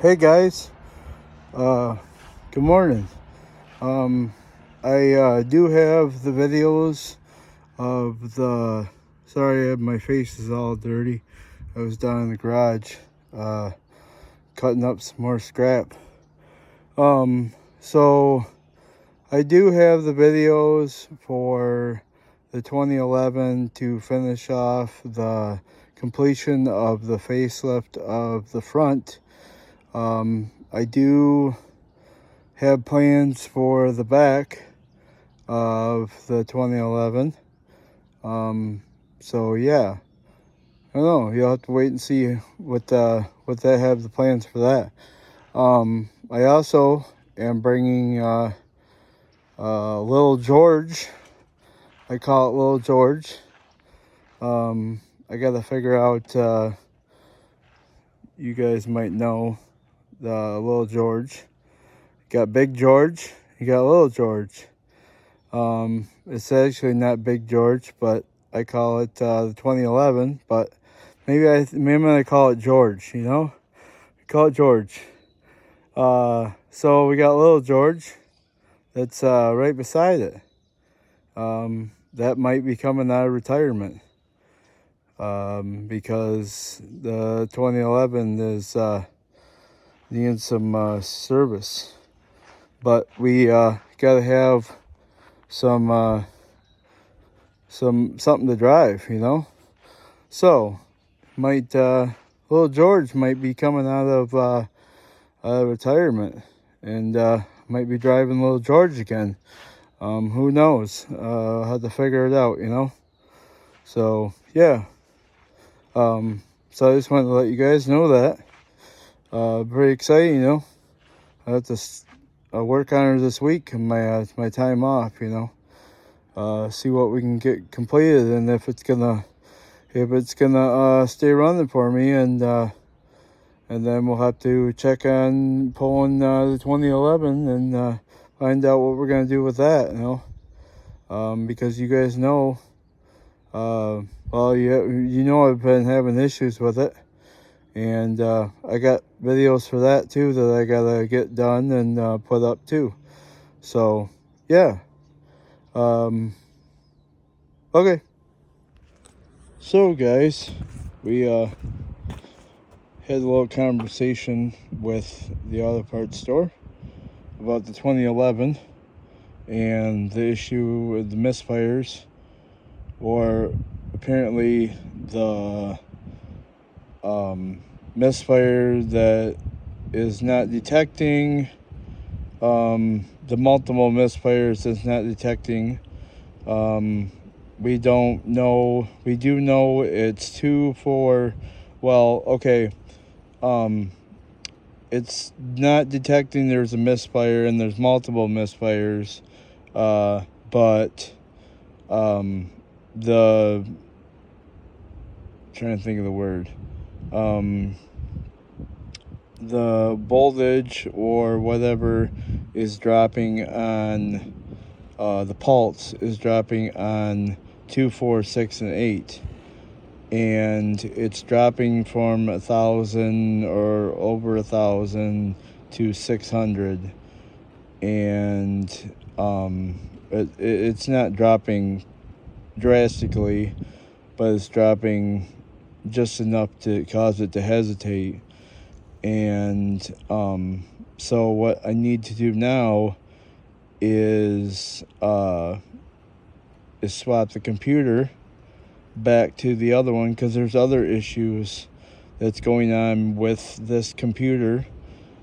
Hey guys, uh, good morning. Um, I do have the videos of the. Sorry, my face is all dirty. I was down in the garage, uh, cutting up some more scrap. So I do have the videos for the 2011 to finish off the completion of the facelift of the front. I do have plans for the back of the 2011. So yeah, I don't know. You'll have to wait and see what they have the plans for that. I also am bringing Little George. I call it Little George. I gotta figure out. You guys might know the Little George. You got Big George. You got Little George. It's actually not Big George, but I call it the 2011. But maybe I'm gonna call it George. Call it George. So we got Little George. That's right beside it. That might be coming out of retirement. Because the 2011 is needing some service. But we gotta have some something to drive, So might Little George might be coming out of retirement and might be driving Little George again. Who knows? I'll have to figure it out, So yeah. So I just wanted to let you guys know that. Pretty exciting, I have to work on her this week and my time off, see what we can get completed and if it's gonna stay running for me and then we'll have to check on pulling the 2011 and find out what we're gonna do with that, because you guys know, I've been having issues with it. And I got videos for that too that I gotta get done and put up too. So yeah. Okay. So guys, we had a little conversation with the auto parts store about the 2011 and the issue with the misfires, or apparently the misfire that is not detecting, the multiple misfires is not detecting. We don't know. We do know it's 2, 4. Well, okay. It's not detecting there's a misfire and there's multiple misfires. But the trying to think of the word. The voltage or whatever is dropping on the pulse is dropping on 2, 4, 6, and 8, and it's dropping from 1,000 or over 1,000 to 600, and it's not dropping drastically, but it's dropping just enough to cause it to hesitate. And so what I need to do now is swap the computer back to the other one, because there's other issues that's going on with this computer.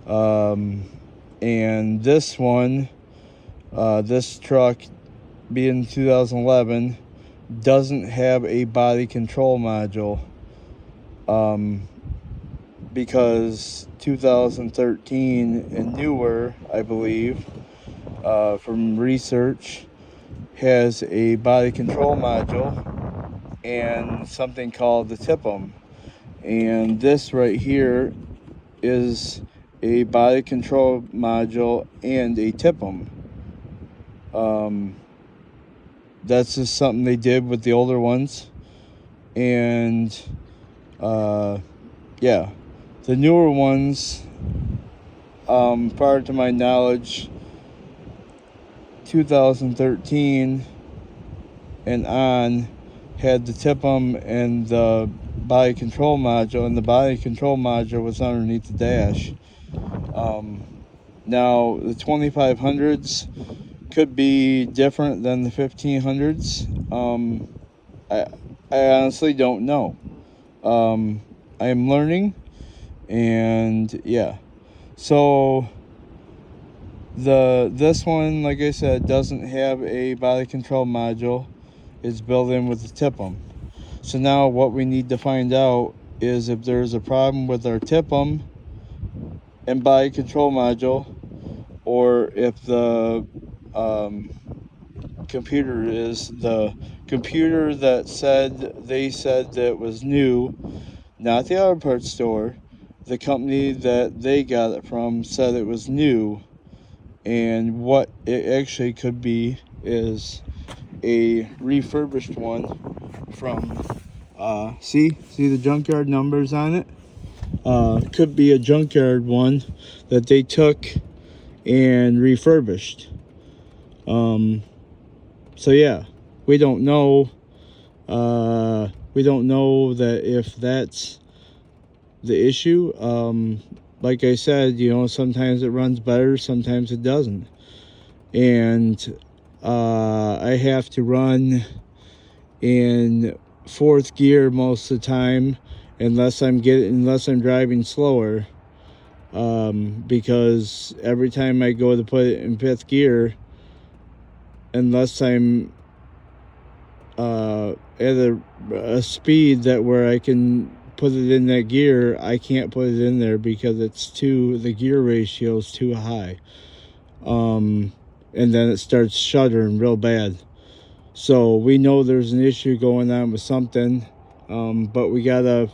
And this one, this truck being 2011, doesn't have a body control module. Because 2013 and newer, I believe, from research, has a body control module and something called the TIPM. And this right here is a body control module and a TIPM. That's just something they did with the older ones. And yeah. The newer ones prior to my knowledge, 2013 and on, had the TIPM and the body control module, and the body control module was underneath the dash. Now the 2500s could be different than the 1500s. I honestly don't know. I am learning, and yeah. So this one, like I said, doesn't have a body control module. It's built in with the TIPM. So now what we need to find out is if there's a problem with our TIPM and body control module, or if the computer is the computer that they said that was new, not the auto parts store. The company that they got it from said it was new, and what it actually could be is a refurbished one from see the junkyard numbers on it. Could be a junkyard one that they took and refurbished. So yeah, we don't know. We don't know that if that's the issue. Like I said, sometimes it runs better, sometimes it doesn't, and I have to run in fourth gear most of the time, unless I'm driving slower, because every time I go to put it in fifth gear, unless I'm at a speed that where I can put it in that gear, I can't put it in there because the gear ratio is too high, and then it starts shuddering real bad. So we know there's an issue going on with something, but we gotta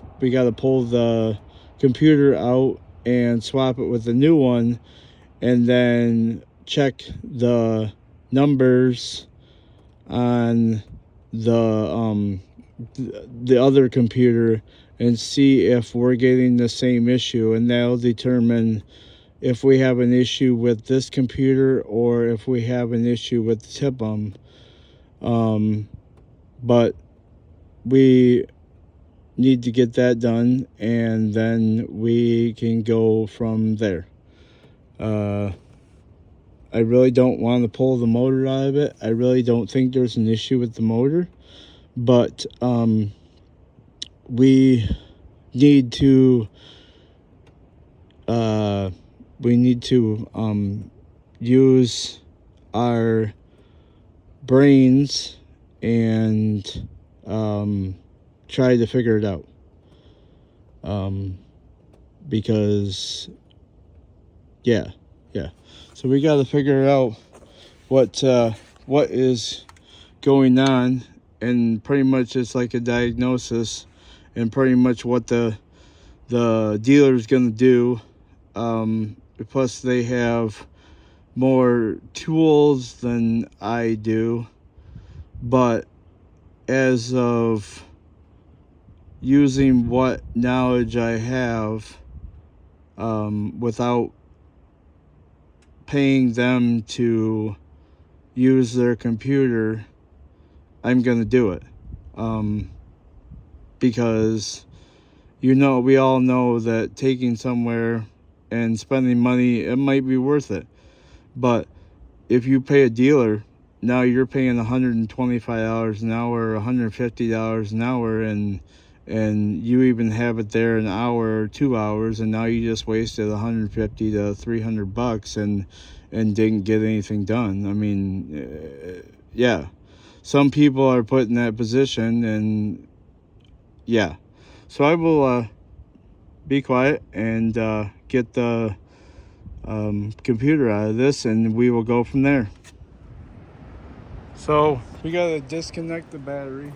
pull the computer out and swap it with the new one, and then check the numbers on the other computer and see if we're getting the same issue, and that'll determine if we have an issue with this computer or if we have an issue with the TIPM. But we need to get that done, and then we can go from there. I really don't want to pull the motor out of it. I really don't think there's an issue with the motor, but we need to use our brains and try to figure it out, because yeah, so we got to figure out what is going on, and pretty much it's like a diagnosis, and pretty much what the dealer is going to do. Plus they have more tools than I do, but as of using what knowledge I have, without paying them to use their computer, I'm gonna do it, because we all know that taking somewhere and spending money, it might be worth it, but if you pay a dealer, now you're paying $125 an hour or $150 an hour, and you even have it there an hour or 2 hours, and now you just wasted $150 to $300 and didn't get anything done. I mean, yeah, some people are put in that position, and yeah. So I will be quiet and get the computer out of this, and we will go from there. So we gotta disconnect the battery.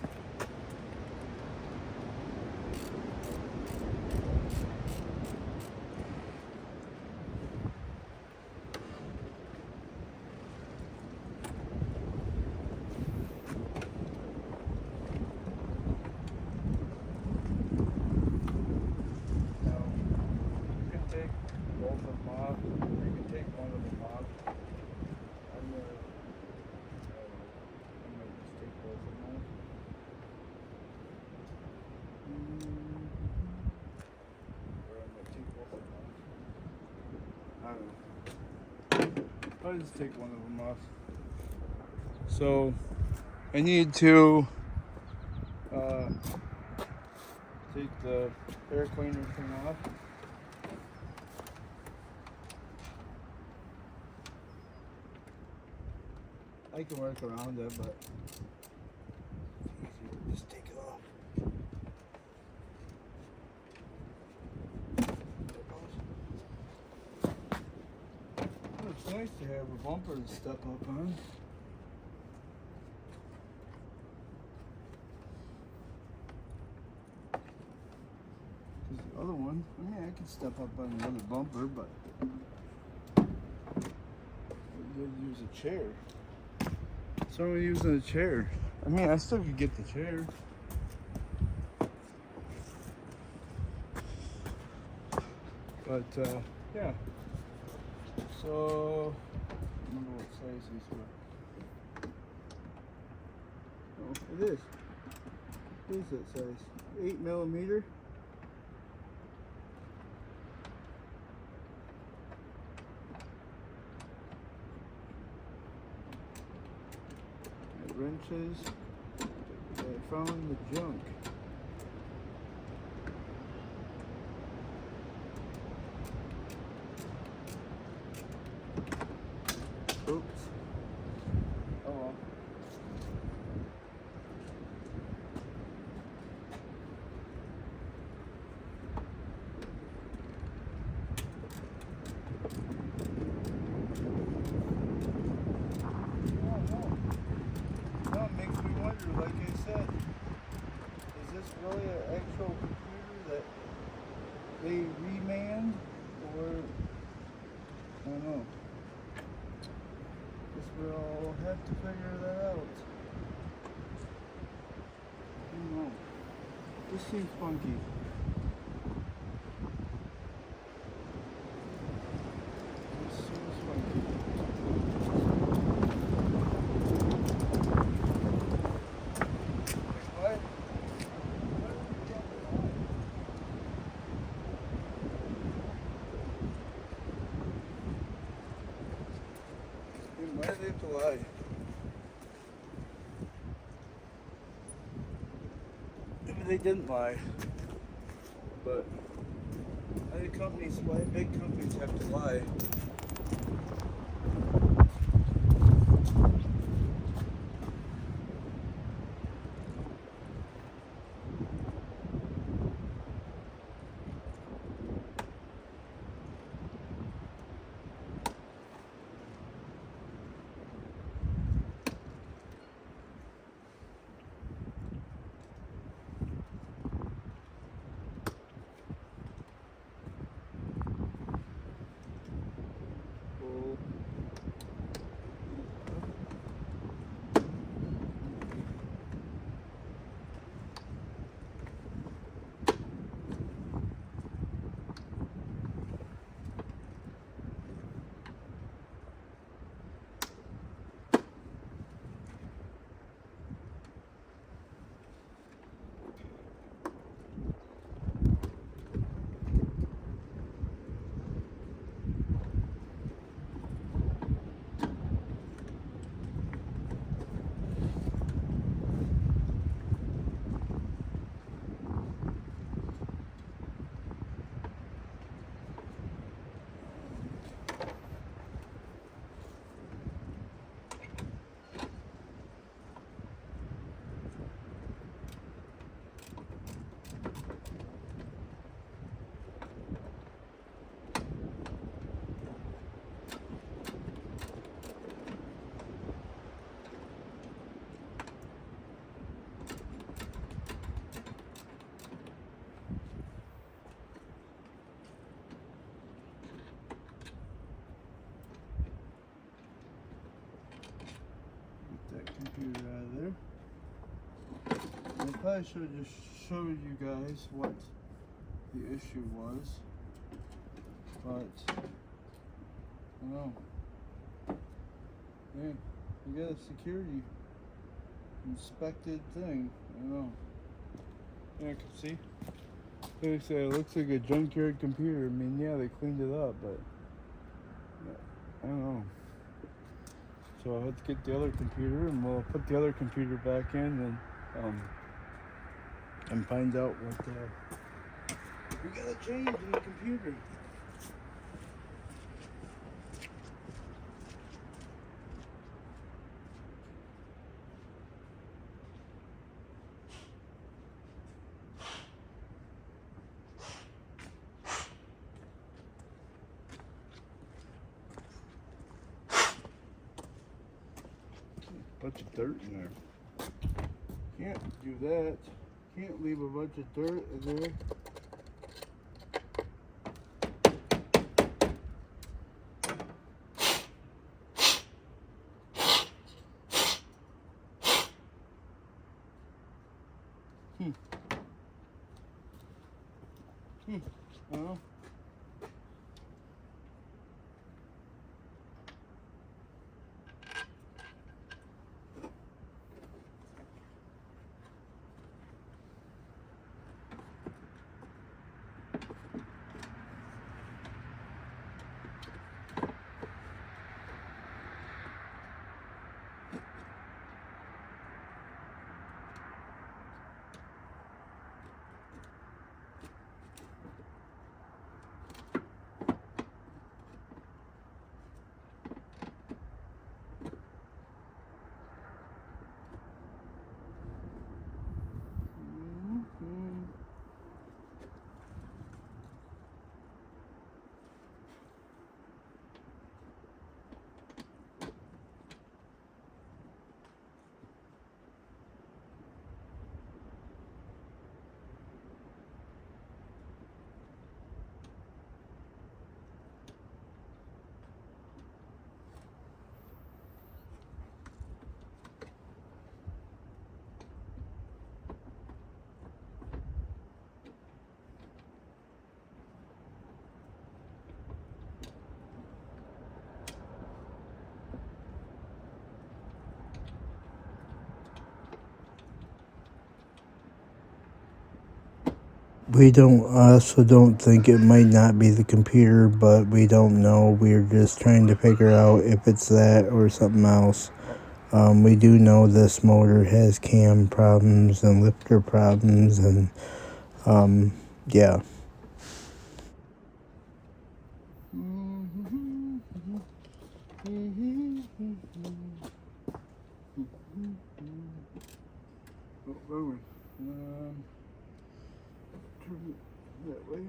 take both of them off. You can take one of them off. I might just take both of them off. Or I might take both of them off. I don't know. I'll just take one of them off. So I need to take the air cleaner thing off. I can work around it, but it's easier to just take it off. Oh, it's nice to have a bumper to step up on. Because the other one, I mean, I could step up on the other bumper, but you'd use a chair. So I'm using a chair. I mean, I still could get the chair. But, yeah. So, I wonder what size these were. Oh, it is. What is that size? 8mm. Wrenches. I found the junk. Oops. Oh well. Well, it makes me wonder, like I said, is this really an actual computer that they remanned, or I don't know. Guess we'll have to figure that out. I don't know. This seems funky. This seems funky. What? Why do they have to lie? Maybe they didn't lie. But other companies, why big companies have to lie? Computer out of there. I probably should have just showed you guys what the issue was. But I don't know. Yeah, you got a security inspected thing. I don't know. Yeah, I can see. They say it looks like a junkyard computer. I mean, yeah, they cleaned it up, but I don't know. So I'll have to get the other computer, and we'll put the other computer back in, and find out what we gotta change in the computer. Bunch of dirt in there. Can't do that. Can't leave a bunch of dirt in there. Well, we also don't think it might not be the computer, but we don't know. We're just trying to figure out if it's that or something else. We do know this motor has cam problems and lifter problems, and yeah. Turn it that way.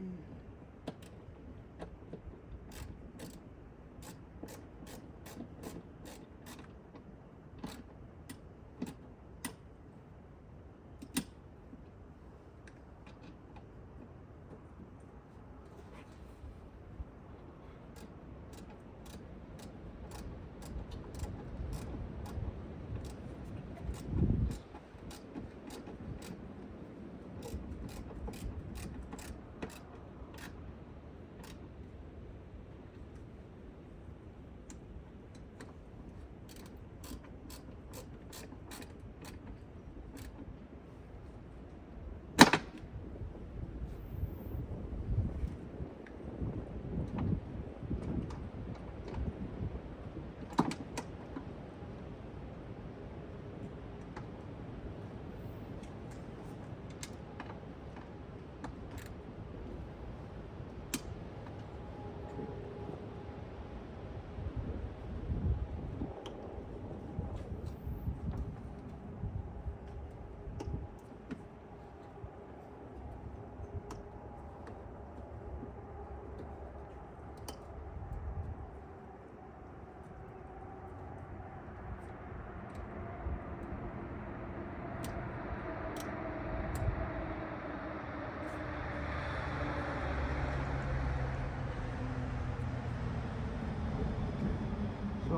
So,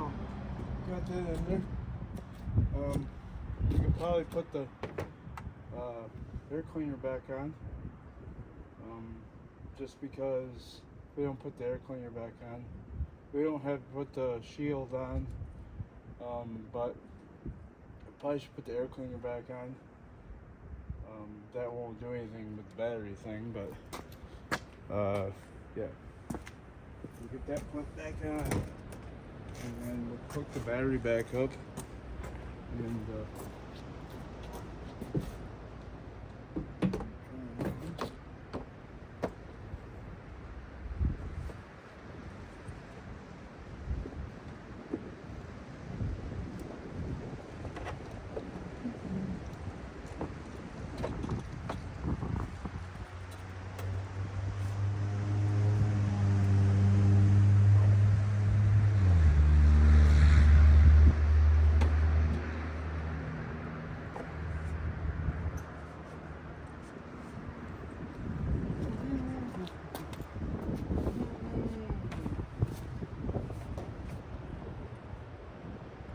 got that in there. You can probably put the air cleaner back on, just because we don't put the air cleaner back on. We don't have to put the shield on, but I probably should put the air cleaner back on. That won't do anything with the battery thing, but yeah. We'll get that put back on, and then we'll hook the battery back up, and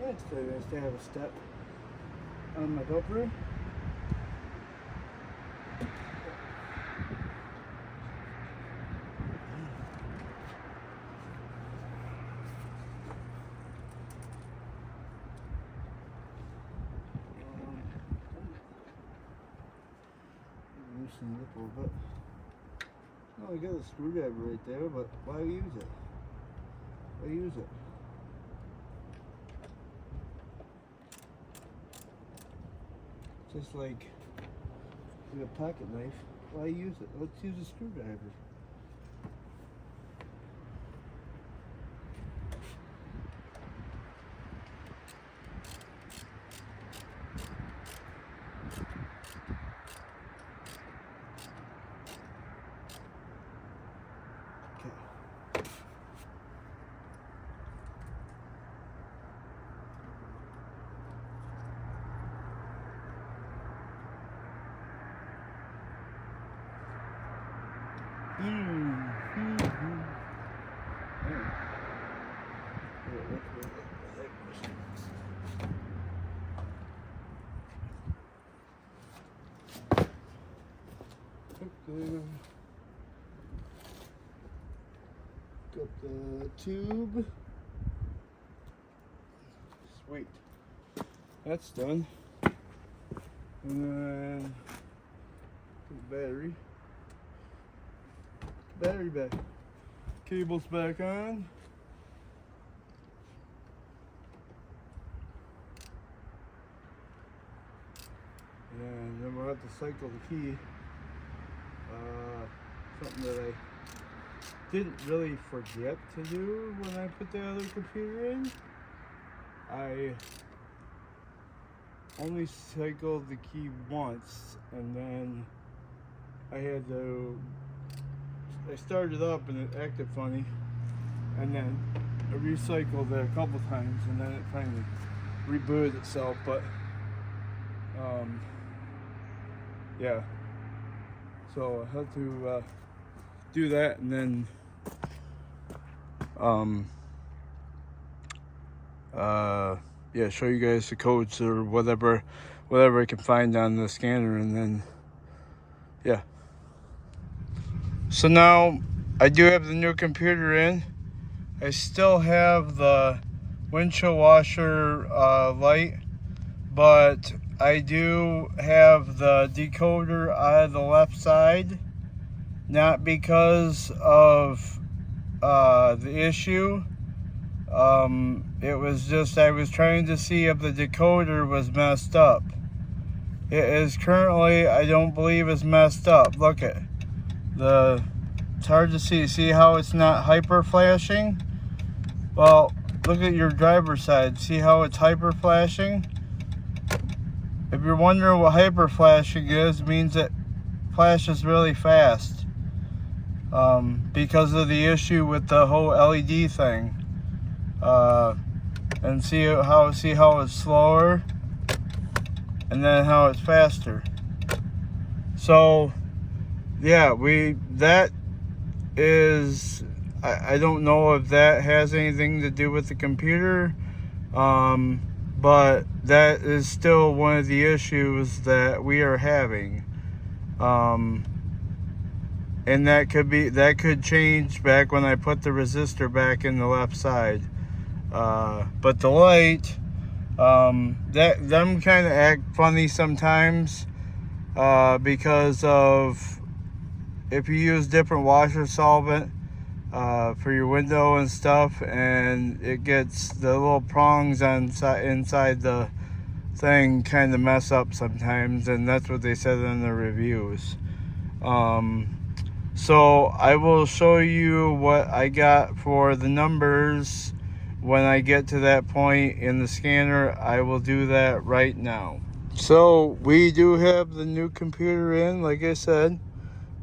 it's very nice to have a step on my GoPro. Loosen it up a little bit. Oh, I got a screwdriver right there, but why use it? Why use it? Just like with a pocket knife, why use it? Let's use a screwdriver. Got the tube. Sweet. That's done. And then the battery. Battery back. Cable's back on. And then we'll have to cycle the key. Something that I didn't really forget to do when I put the other computer in. I only cycled the key once, and then I started up and it acted funny, and then I recycled it a couple times, and then it finally rebooted itself. But yeah, so I had to do that, and then yeah, show you guys the codes or whatever I can find on the scanner, and then yeah. So now I do have the new computer in. I still have the windshield washer light, but I do have the decoder out of the left side, not because of the issue. It was just I was trying to see if the decoder was messed up. It is currently, I don't believe it's messed up. Look at it's hard to see. See how it's not hyper flashing? Well, look at your driver's side. See how it's hyper flashing? If you're wondering what hyper flashing is, it means it flashes really fast. Because of the issue with the whole LED thing. And see how it's slower, and then how it's faster. So yeah, that is, I don't know if that has anything to do with the computer, but that is still one of the issues that we are having. and that could change back when I put the resistor back in the left side. But the light, them kind of act funny sometimes, because of if you use different washer solvent for your window and stuff, and it gets the little prongs inside the thing kind of mess up sometimes, and that's what they said in the reviews. So I will show you what I got for the numbers when I get to that point in the scanner. I will do that right now. So we do have the new computer in, like I said,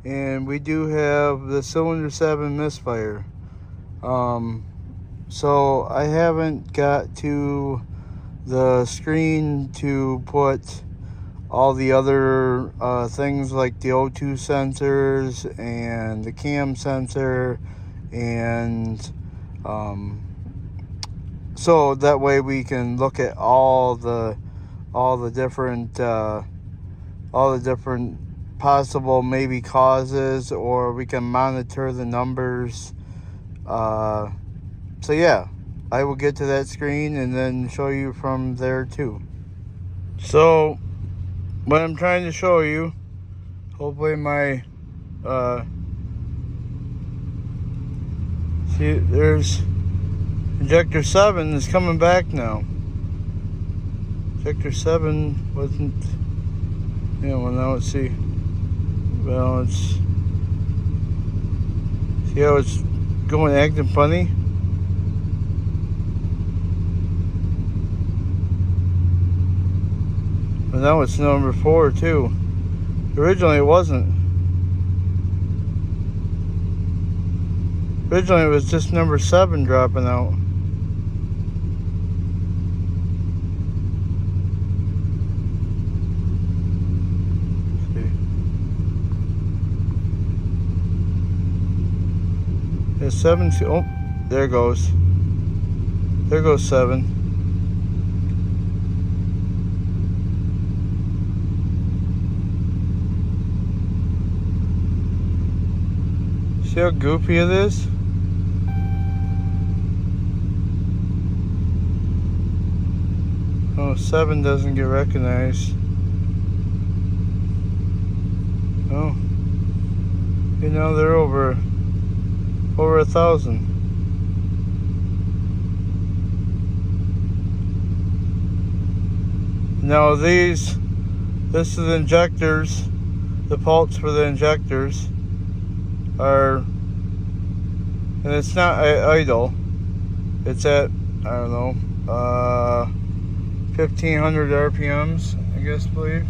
and we do have the cylinder 7 misfire. So I haven't got to the screen to put all the other things like the O2 sensors and the cam sensor, and so that way we can look at all the different possible maybe causes, or we can monitor the numbers. So yeah, I will get to that screen and then show you from there too. So what I'm trying to show you, hopefully my see, there's injector 7 is coming back now. Injector 7 wasn't, well now let's see. Well, it's, see how it's going, acting funny? But now it's number 4 too. Originally it wasn't. Originally it was just number 7 dropping out. Let's see. There's 7. Oh, there goes. There goes 7. See how goofy it is? Oh, 7 doesn't get recognized. Oh. You know, they're over 1,000. Now this is injectors, the pulse for the injectors are, and it's not idle, it's at, I don't know, 1,500 RPMs, I guess, believe.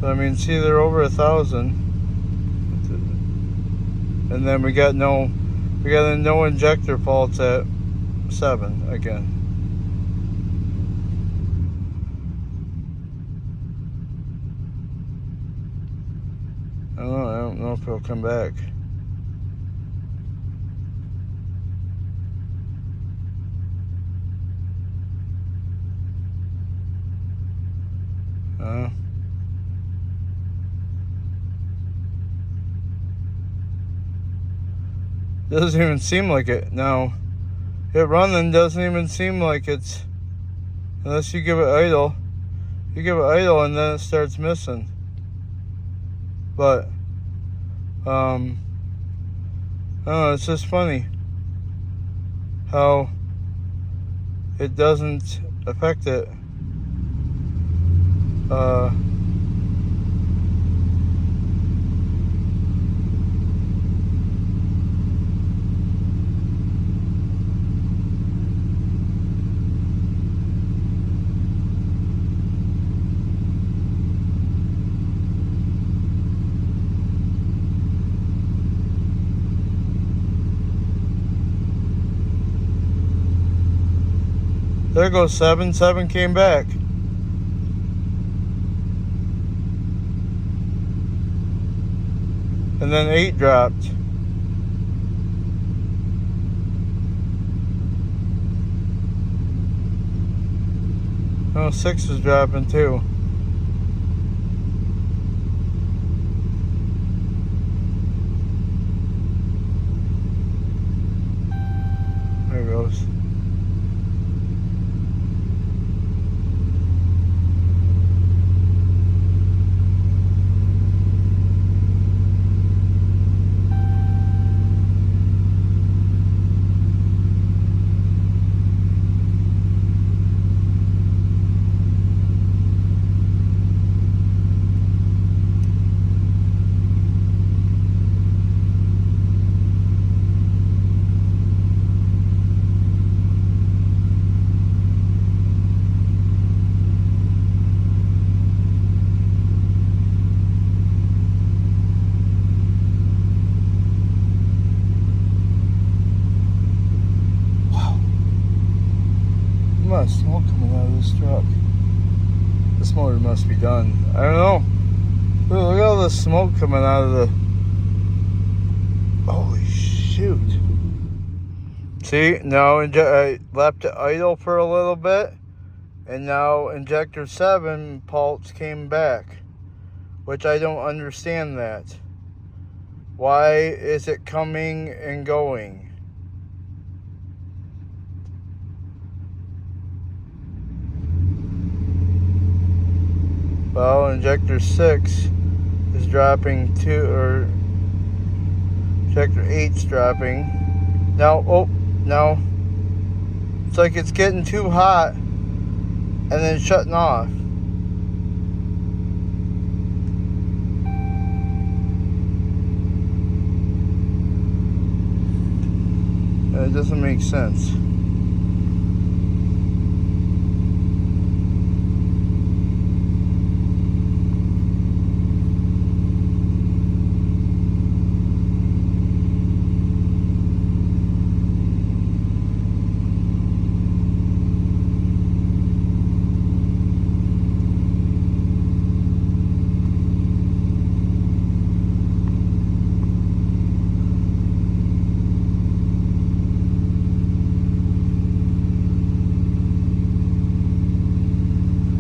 But I mean, see, they're over 1,000, and then we got a no injector faults at 7 again. I don't know if it'll come back. Doesn't even seem like it. No, it running doesn't even seem like it's, unless you give it idle. You give it idle and then it starts missing. But I don't know, it's just funny how it doesn't affect it. There goes 7. 7 came back. And then 8 dropped. Oh, 6 was dropping too. of smoke coming out of this truck. This motor must be done. I don't know. Look at all the smoke coming out of the... Holy shoot. See, now I left it idle for a little bit, and now injector 7 pulse came back, which I don't understand that. Why is it coming and going? Well, injector 6 is dropping too, or injector 8's dropping. Now, oh, no. It's like it's getting too hot and then shutting off. It doesn't make sense.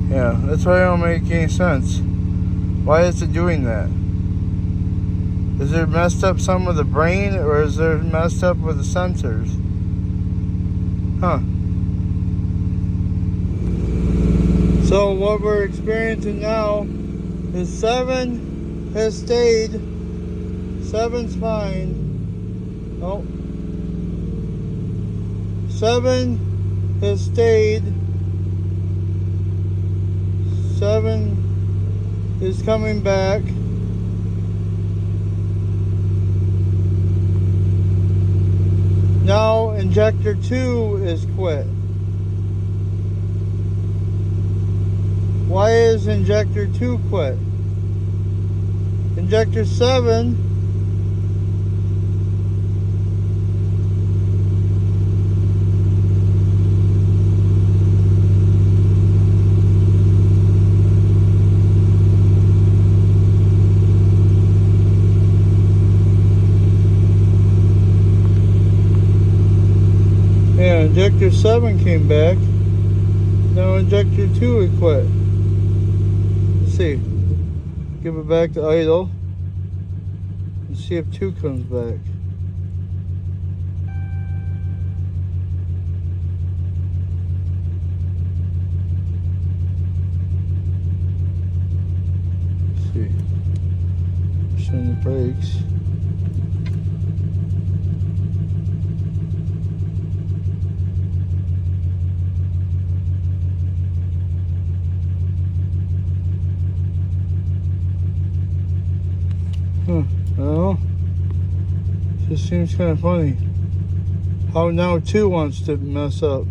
Yeah, that's why it don't make any sense. Why is it doing that? Is it messed up some with the brain, or is it messed up with the sensors? Huh. So what we're experiencing now is 7 has stayed. 7's fine. Oh. 7 has stayed. 7 is coming back. Now injector 2 is quit. Why is injector 2 quit? Injector 7 injector 7 came back. Now injector 2 is quit. Let's see. Give it back to idle. And see if 2 comes back. Let's see. Showing the brakes. Well, just seems kind of funny how now 2 wants to mess up.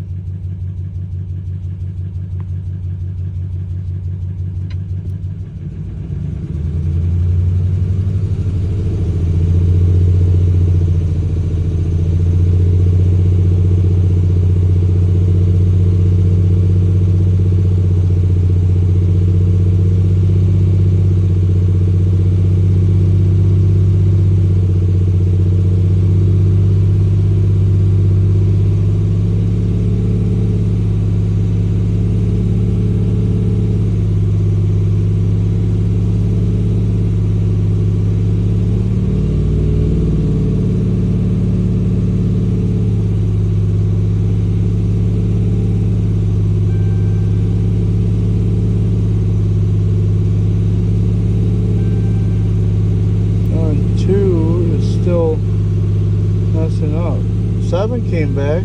Messing up. 7 came back.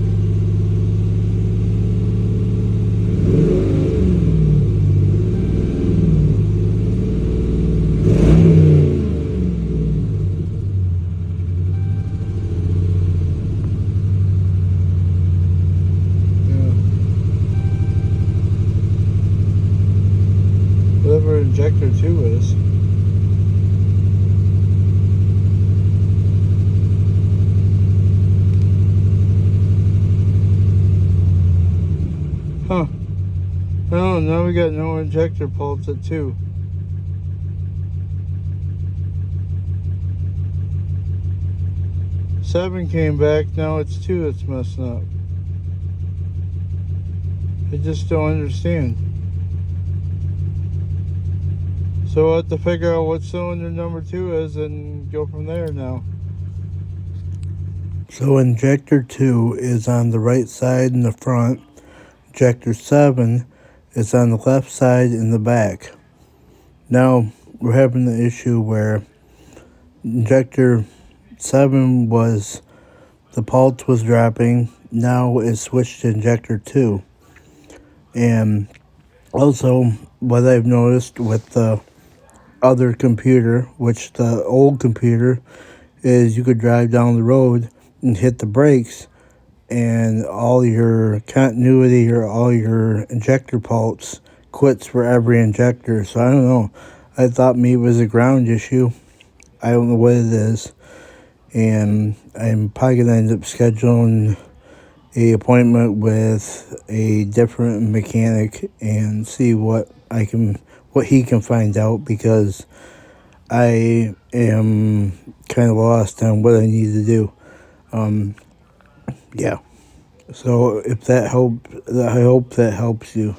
Whatever injector 2 is. Huh. now we got no injector pulse at 2. Seven came back, now it's 2 that's messing up. I just don't understand. So we'll have to figure out what cylinder number 2 is and go from there now. So injector 2 is on the right side in the front. Injector 7 is on the left side in the back. Now we're having the issue where injector 7 was, the pulse was dropping. Now it's switched to injector 2. And also what I've noticed with the other computer, which the old computer, is you could drive down the road and hit the brakes and all your continuity or all your injector pulse quits for every injector. So I don't know. I thought maybe it was a ground issue. I don't know what it is. And I'm probably going to end up scheduling a appointment with a different mechanic and see what he can find out, because I am kind of lost on what I need to do. Yeah. So if that helps, I hope that helps you.